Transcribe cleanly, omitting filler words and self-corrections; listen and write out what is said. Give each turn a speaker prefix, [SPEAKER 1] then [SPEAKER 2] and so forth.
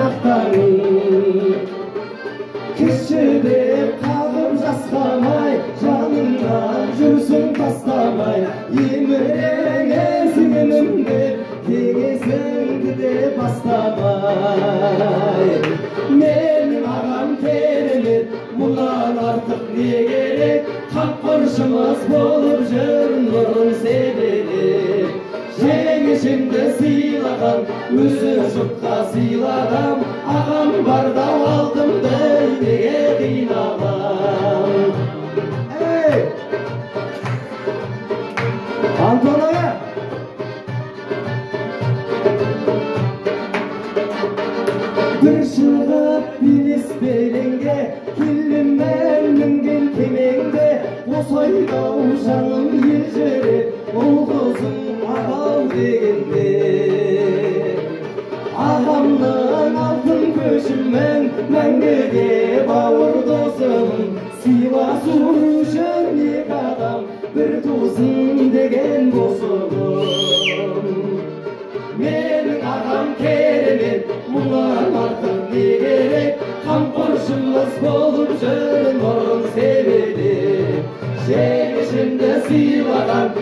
[SPEAKER 1] mақтаның кіші деп қағып жасқамай жаныңнан жүрсің тастамай еміренесің деп кеңесіңді де бастамай менің ағам керемет мұнан артық не керек қамқоршымыз болып жүр нұрын себелеп жеңешемді сыйлаған өзі жұртқа сыйлаған ағам барда алдымды неге қинамам Антон аға бір шығып белеспелеңге келінмен мінген кемеңде осы айдау жаным елжіреп ұл қызым ағау дегенде ағамның алтын көшімен мәңгіге бауыр досым сыйласу үшін екі адам бір тусын деген досым менің ағам керемет мұнан артық не керек қамқоршымыз болып жүр нұрын себелеп жеңешемді сыйлаған